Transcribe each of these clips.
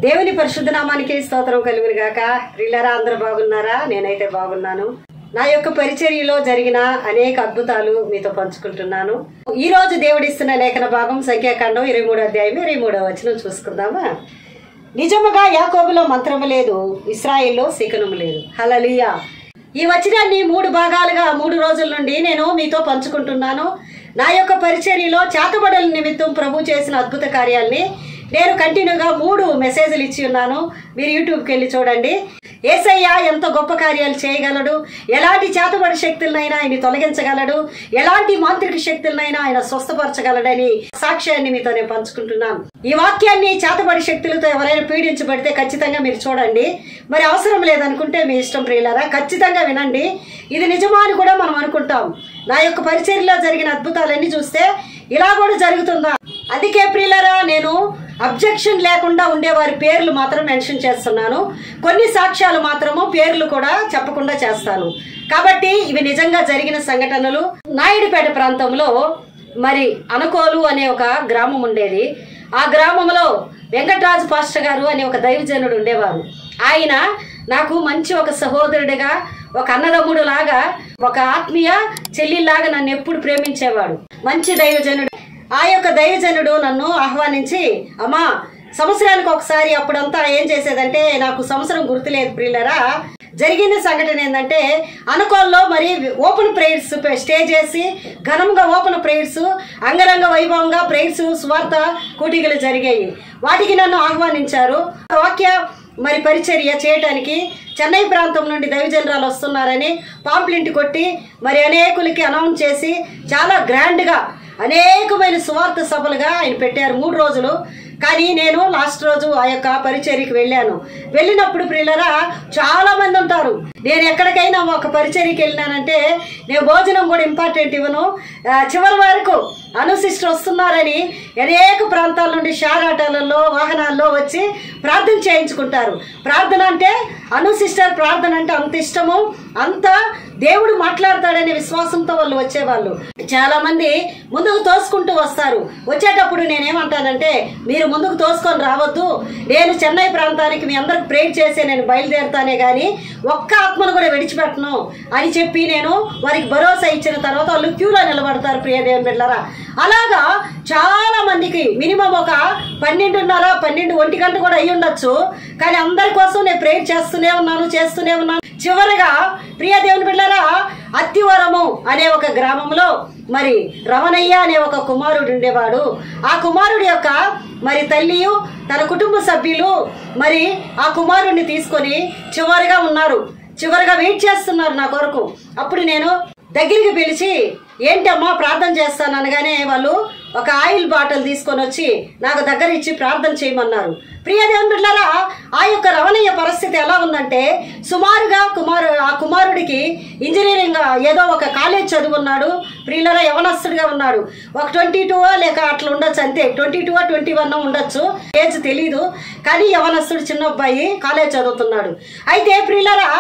దేవుని పరిశుద్ధ నామానికి స్తోత్రం కలుగును గాక. ప్రియులారా, అందరూ బాగున్నారా? నేనైతే బాగున్నాను. నా యొక్క పరిచర్యలో జరిగిన అనేక అద్భుతాలు మీతో పంచుకుంటున్నాను. ఈ రోజు దేవుడిస్తున్న లేఖన భాగం సంఖ్యాకాండం 23వ అధ్యాయం 23వ వచనం చూసుకుందామా. నిజముగా యాకోబులో మంత్రము లేదు, ఇశ్రాయేల్లో శకునము లేదు. హల్లెలూయా. ఈ వచనాన్ని 3 భాగాలుగా 3 రోజుల నుండి నేను మీతో పంచుకుంటున్నాను. నా యొక్క పరిచర్యలో చేతబడుల నిమిత్తం ప్రభు చేసిన అద్భుత కార్యాలని నేను కంటిన్యూగా 3 మెసేజ్లు ఇచ్చి ఉన్నాను. మీరు యూట్యూబ్కి వెళ్ళి చూడండి. యేసయ్య ఎంత గొప్ప కార్యాలు చేయగలడు, ఎలాంటి చేతబడి శక్తులనైనా ఆయన తొలగించగలడు, ఎలాంటి మాంత్రిక శక్తులనైనా ఆయన స్వస్థపరచగలడని సాక్ష్యాన్ని మీతో నేను పంచుకుంటున్నాను. ఈ వాక్యాన్ని చేతబడి శక్తులతో ఎవరైనా పీడించబడితే ఖచ్చితంగా మీరు చూడండి. మరి అవసరం లేదనుకుంటే మీ ఇష్టం ప్రియులారా, ఖచ్చితంగా వినండి. ఇది నిజమా అని కూడా మనం అనుకుంటాం. నా యొక్క పరిచర్యలో జరిగిన అద్భుతాలన్నీ చూస్తే ఇలా కూడా జరుగుతుందా? అందుకే ప్రియులారా, నేను అబ్జెక్షన్ లేకుండా ఉండే వారి పేర్లు మాత్రం మెన్షన్ చేస్తున్నాను. కొన్ని సాక్ష్యాలు మాత్రము పేర్లు కూడా చెప్పకుండా చేస్తాను. కాబట్టి ఇవి నిజంగా జరిగిన సంఘటనలు. నాయుడుపేట ప్రాంతంలో మరి అనకోలు అనే ఒక గ్రామం ఉండేది. ఆ గ్రామంలో వెంకటరాజు పాస్టర్ గారు అనే ఒక దైవజనుడు ఉండేవారు. ఆయన నాకు మంచి ఒక సహోదరుడిగా, ఒక అన్నదమ్ముడు లాగా, ఒక ఆత్మీయ చెల్లిలాగా నన్ను ఎప్పుడు ప్రేమించేవాడు. మంచి దైవజనుడు. ఆ యొక్క దైవజనుడు నన్ను ఆహ్వానించి, అమ్మా సంవత్సరానికి ఒకసారి, అప్పుడంతా ఏం చేసేదంటే, నాకు సంవత్సరం గుర్తులేదు ప్రియులరా, జరిగిన సంఘటన ఏంటంటే అనుకోల్లో మరి ఓపెన్ ప్రేయర్స్ స్టేజ్ చేసి ఘనంగా ఓపెన్ ప్రేయర్స్, అంగరంగ వైభవంగా ప్రేయర్స్, స్వార్థ కూటికలు జరిగాయి. వాటికి నన్ను ఆహ్వానించారు. వాక్య మరి పరిచర్య చేయడానికి చెన్నై ప్రాంతం నుండి దైవజనరాలు వస్తున్నారని పాంప్లెంట్ కొట్టి మరి అనేకులకి అనౌన్స్ చేసి చాలా గ్రాండ్గా అనేకమైన సువార్త సభలుగా ఆయన పెట్టారు 3 రోజులు. కానీ నేను లాస్ట్ రోజు ఆ యొక్క పరిచర్యకి వెళ్ళాను. వెళ్ళినప్పుడు ప్రియులరా, చాలా మంది ఉంటారు. నేను ఎక్కడికైనా ఒక పరిచర్యకి వెళ్ళినానంటే నేను భోజనం కూడా ఇంపార్టెంట్ ఇవ్వను. చివరి వరకు అనుశిష్టు వస్తున్నారని అనేక ప్రాంతాల నుండి షారాటాలలో, వాహనాల్లో వచ్చి ప్రార్థన చేయించుకుంటారు. ప్రార్థన అంటే అనుశిష్టర్ ప్రార్థన అంటే అంత ఇష్టము, అంత దేవుడు మాట్లాడతాడనే విశ్వాసంతో వాళ్ళు వచ్చేవాళ్ళు. చాలా మంది ముందుకు తోసుకుంటూ వస్తారు. వచ్చేటప్పుడు నేనేమంటానంటే, మీరు ముందుకు తోసుకొని రావద్దు, నేను చెన్నై ప్రాంతానికి మీ అందరికి ప్రేర్ చేసే నేను బయలుదేరుతానే కానీ ఒక్క ఆత్మను కూడా విడిచిపెట్టను అని చెప్పి నేను వారికి భరోసా ఇచ్చిన తర్వాత వాళ్ళు క్యూలో నిలబడతారు. ప్రియ దేవుని బిడ్డలారా, అలాగా చాలా మందికి మినిమం ఒక 12:30, 12, 1 గంట కూడా అయ్యి ఉండొచ్చు. కానీ అందరి కోసం నేను ప్రేర్ చేస్తూనే ఉన్నాను. చివరిగా ప్రియ దేవుని బిడ్డలారా, అత్తివరము అనే ఒక గ్రామంలో మరి రమణయ్య అనే ఒక కుమారుడు ఉండేవాడు. ఆ కుమారుడి యొక్క మరి తల్లియు తన కుటుంబ సభ్యులు మరి ఆ కుమారుడిని తీసుకొని చివరిగా వెయిట్ చేస్తున్నారు నా కొరకు. అప్పుడు నేను దగ్గరికి పిలిచి, ఏంటమ్మా ప్రార్థన చేస్తాను అనగానే వాళ్ళు ఒక ఆయిల్ బాటిల్ తీసుకొని వచ్చి నాకు దగ్గర ఇచ్చి ప్రార్థన చేయమన్నారు. ప్రియ దేవుని బిడ్డలారా, ఆ యొక్క రమణయ్య పరిస్థితి ఎలా ఉందంటే, సుమారుగా ఆ కుమారుడికి ఇంజనీరింగ్ ఏదో ఒక కాలేజ్ చదువున్నాడు. ప్రియులరా, యవనస్తుడిగా ఉన్నాడు. ఒక 22 లేక అట్లా ఉండొచ్చు, అంతే 22, 21 ఉండొచ్చు, ఏజ్ తెలీదు. కానీ యవనస్తుడు, చిన్న అబ్బాయి, కాలేజ్ చదువుతున్నాడు. అయితే ప్రియులరా,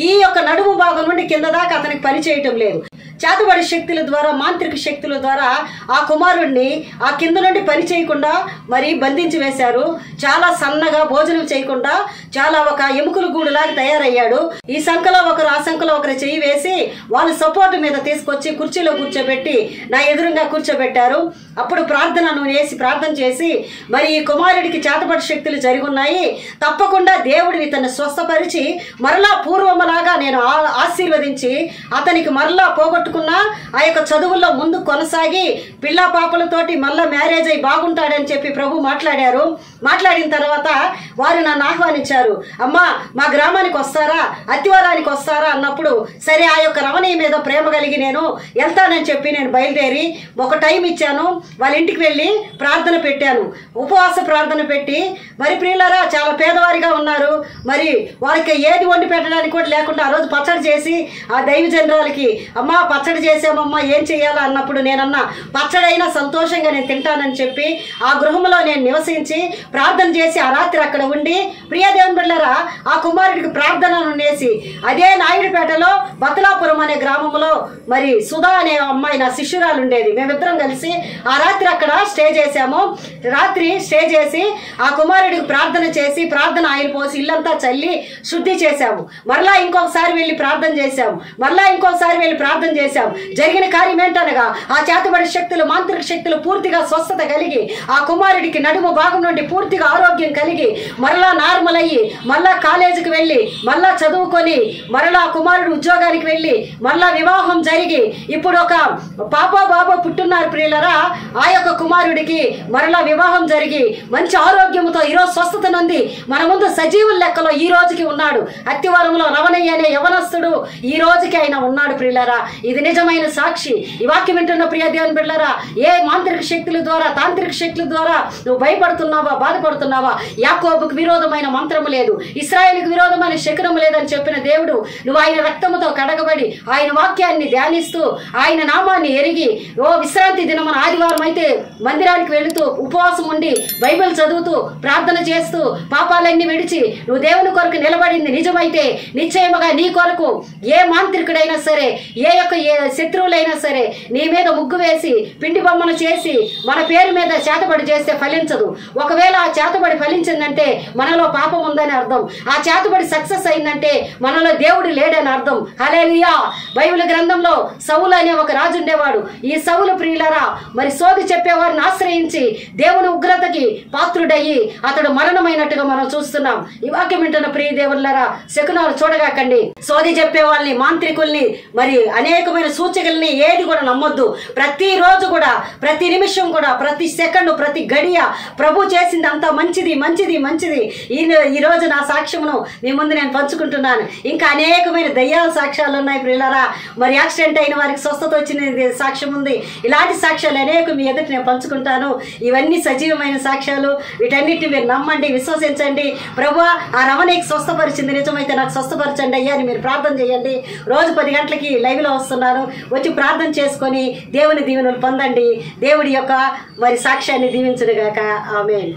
ఈ యొక్క నడుము భాగం నుండి కింద దాకా అతనికి పని చేయటం లేదు. చేతబడి శక్తుల ద్వారా, మాంత్రిక శక్తుల ద్వారా ఆ కుమారుడిని ఆ కింద నుండి పని చేయకుండా మరి బంధించి వేశారు. చాలా సన్నగా, భోజనం చేయకుండా చాలా ఒక ఎముకల గూడులాగా తయారయ్యాడు. ఈ సంఖలో ఒకరు, ఆ సంఖలో ఒకరు చెయ్యి వేసి వాళ్ళు సపోర్ట్ మీద తీసుకొచ్చి కుర్చీలో కూర్చోబెట్టి నా ఎదురుగా కూర్చోబెట్టారు. అప్పుడు ప్రార్థన చేసి మరి ఈ కుమారుడికి చేతబడి శక్తులు జరుగున్నాయి, తప్పకుండా దేవుడిని తను స్వస్థపరిచి మరలా పూర్వములాగా నేను ఆశీర్వదించి అతనికి మరలా పోగొట్టుకున్న ఆ యొక్క చదువుల్లో ముందు కొనసాగి పిల్ల పాపలతోటి మళ్ళా మ్యారేజ్ అయి బాగుంటాడని చెప్పి ప్రభు మాట్లాడారు. మాట్లాడిన తర్వాత వారు నన్ను ఆహ్వానించారు. అమ్మా మా గ్రామానికి వస్తారా, అత్తివరానికి వస్తారా అన్నప్పుడు, సరే ఆ యొక్క రమణీయ మీద ప్రేమ కలిగి నేను వెళ్తానని చెప్పి నేను బయలుదేరి ఒక టైం ఇచ్చాను. వాళ్ళ ఇంటికి వెళ్ళి ప్రార్థన పెట్టాను, ఉపవాస ప్రార్థన పెట్టి. మరి ప్రియులారా, చాలా పేదవారిగా ఉన్నారు. మరి వారికి ఏది వండి పెట్టడానికి కూడా లేకుండా ఆ రోజు పచ్చడి చేసి ఆ దైవజనరాలకి, అమ్మా పచ్చడి చేసామమ్మా ఏం చెయ్యాలా అన్నప్పుడు నేనన్నా, పచ్చడైనా సంతోషంగా నేను తింటానని చెప్పి ఆ గృహంలో నేను నివసించి ప్రార్థన చేసి ఆ రాత్రి అక్కడ ఉండి, ప్రియ దేవుని దేవుని బిడ్డలారా, ఆ కుమారుడికి ప్రార్థనను నేసి అదే నాయుడుపేటలో బతలాపురం అనే గ్రామంలో మరి సుధా అనే అమ్మాయి నా శిష్యురాలు ఉండేది. మేమిద్దరం కలిసి ఆ రాత్రి అక్కడ స్టే చేశాము. రాత్రి స్టే చేసి ఆ కుమారుడికి ప్రార్థన చేసి ప్రార్థన ఆయిల్ పోసి ఇల్లంతా చల్లి శుద్ధి చేశాము. మరలా ఇంకొకసారి వెళ్ళి ప్రార్థన చేశాము. మరలా ఇంకొకసారి వెళ్ళి ప్రార్థన చేశాము. జరిగిన కార్యం ఏంటనగా ఆ చేతబడి శక్తులు, మాంత్రిక శక్తులు పూర్తిగా స్వస్థత కలిగి ఆ కుమారుడికి నడుము భాగం నుండి పూర్తిగా ఆరోగ్యం కలిగి మరలా నార్మల్ అయ్యి మళ్ళా కాలేజీకి వెళ్ళి మళ్ళా చదువుకొని మరలా కుమారుడు ఉద్యోగానికి వెళ్ళి మళ్ళా వివాహం జరిగి ఇప్పుడు ఒక పాప బాబా పుట్టున్నారు ప్రియులరా. ఆ యొక్క కుమారుడికి మరలా వివాహం జరిగి మంచి ఆరోగ్యంతో ఈరోజు స్వస్థత నుండి మన ముందు సజీవుల లెక్కలో ఈ రోజుకి ఉన్నాడు. అత్తివరంలో రవణయ్య అనే యవనస్తుడు ఈ రోజుకి ఆయన ఉన్నాడు ప్రియులరా. ఇది నిజమైన సాక్షి. ఈ వాక్యం వింటున్న ప్రియ దేవుని బిడ్డలారా, ఏ మాంత్రిక శక్తుల ద్వారా, తాంత్రిక శక్తుల ద్వారా నువ్వు భయపడుతున్నావా, బాధపడుతున్నావా? యాకోబుకు విరోధమైన మంత్రము లేదు, ఇశ్రాయేలుకు విరోధమైన శకునము లేదని చెప్పిన దేవుడు, నువ్వు ఆయన రక్తముతో కడగబడి ఆయన వాక్యాన్ని ధ్యానిస్తూ ఆయన నామాన్ని ఎరిగి విశ్రాంతి దినమున ఆదివారం అయితే మందిరానికి వెళుతూ ఉపవాసం ఉండి బైబిల్ చదువుతూ ప్రార్థన చేస్తూ పాపాలన్నీ విడిచి నువ్వు దేవుని కొరకు నిలబడింది నిజమైతే నిశ్చయముగా నీ కొరకు ఏ మాంత్రికుడైనా సరే, ఏ శత్రువులైనా సరే నీ మీద ముగ్గు వేసి పిండి బొమ్మను చేసి మన పేరు మీద చేతబడి చేస్తే ఫలించదు. ఒకవేళ ఆ చేతబడి ఫలించిందంటే మనలో పాపం ఉందని అర్థం. ఆ చేతబడి సక్సెస్ అయిందంటే మనలో దేవుడు లేడని అర్థం. హల్లెలూయా. బైబిల్ గ్రంథంలో సౌలు అనే ఒక రాజు ఉండేవాడు. ఈ సౌలు ప్రియులరా మరి సోది చెప్పేవారిని ఆశ్రయించి దేవుని ఉగ్రతకి పాత్రుడయ్యి అతడు మరణమైనట్టుగా మనం చూస్తున్నాం. ఈ వాక్యం వింటున్న ప్రియ దేవుళ్ళరా, శకునాలు చూడగాకండి. సోది చెప్పే వాళ్ళని, మాంత్రికుల్ని, మరి అనేకమైన సూచకుల్ని ఏది కూడా నమ్మొద్దు. ప్రతి రోజు కూడా, ప్రతి నిమిషం కూడా, ప్రతి సెకండ్, ప్రతి గడియ ప్రభు చేసింది అంతా మంచిది మంచిది మంచిది. ఈ రోజు నా సాక్ష్యమును మీ ముందు నేను పంచుకుంటున్నాను. ఇంకా అనేకమైన దయ్యాల సాక్ష్యాలు ఉన్నాయి ప్రియులారా. మరి యాక్సిడెంట్ అయిన వారికి స్వస్థత వచ్చిన సాక్ష్యం ఉంది. ఇలాంటి సాక్ష్యాలు అనేక మీ ఎదుట నేను పంచుకుంటాను. ఇవన్నీ సజీవమైన సాక్ష్యాలు. వీటన్నిటిని మీరు నమ్మండి, విశ్వసించండి. ప్రభువా, ఆ రమణికి స్వస్థపరిచింది నిజమైతే నాకు స్వస్థపరచండి అయ్యా అని మీరు ప్రార్థన చేయండి. రోజు 10 గంటలకి లైవ్ లో వస్తున్నాను. వచ్చి ప్రార్థన చేసుకొని దేవుని దీవెనలు పొందండి. దేవుడి యొక్క మరి సాక్ష్యాన్ని దీవించునుగాక. ఆమేన్.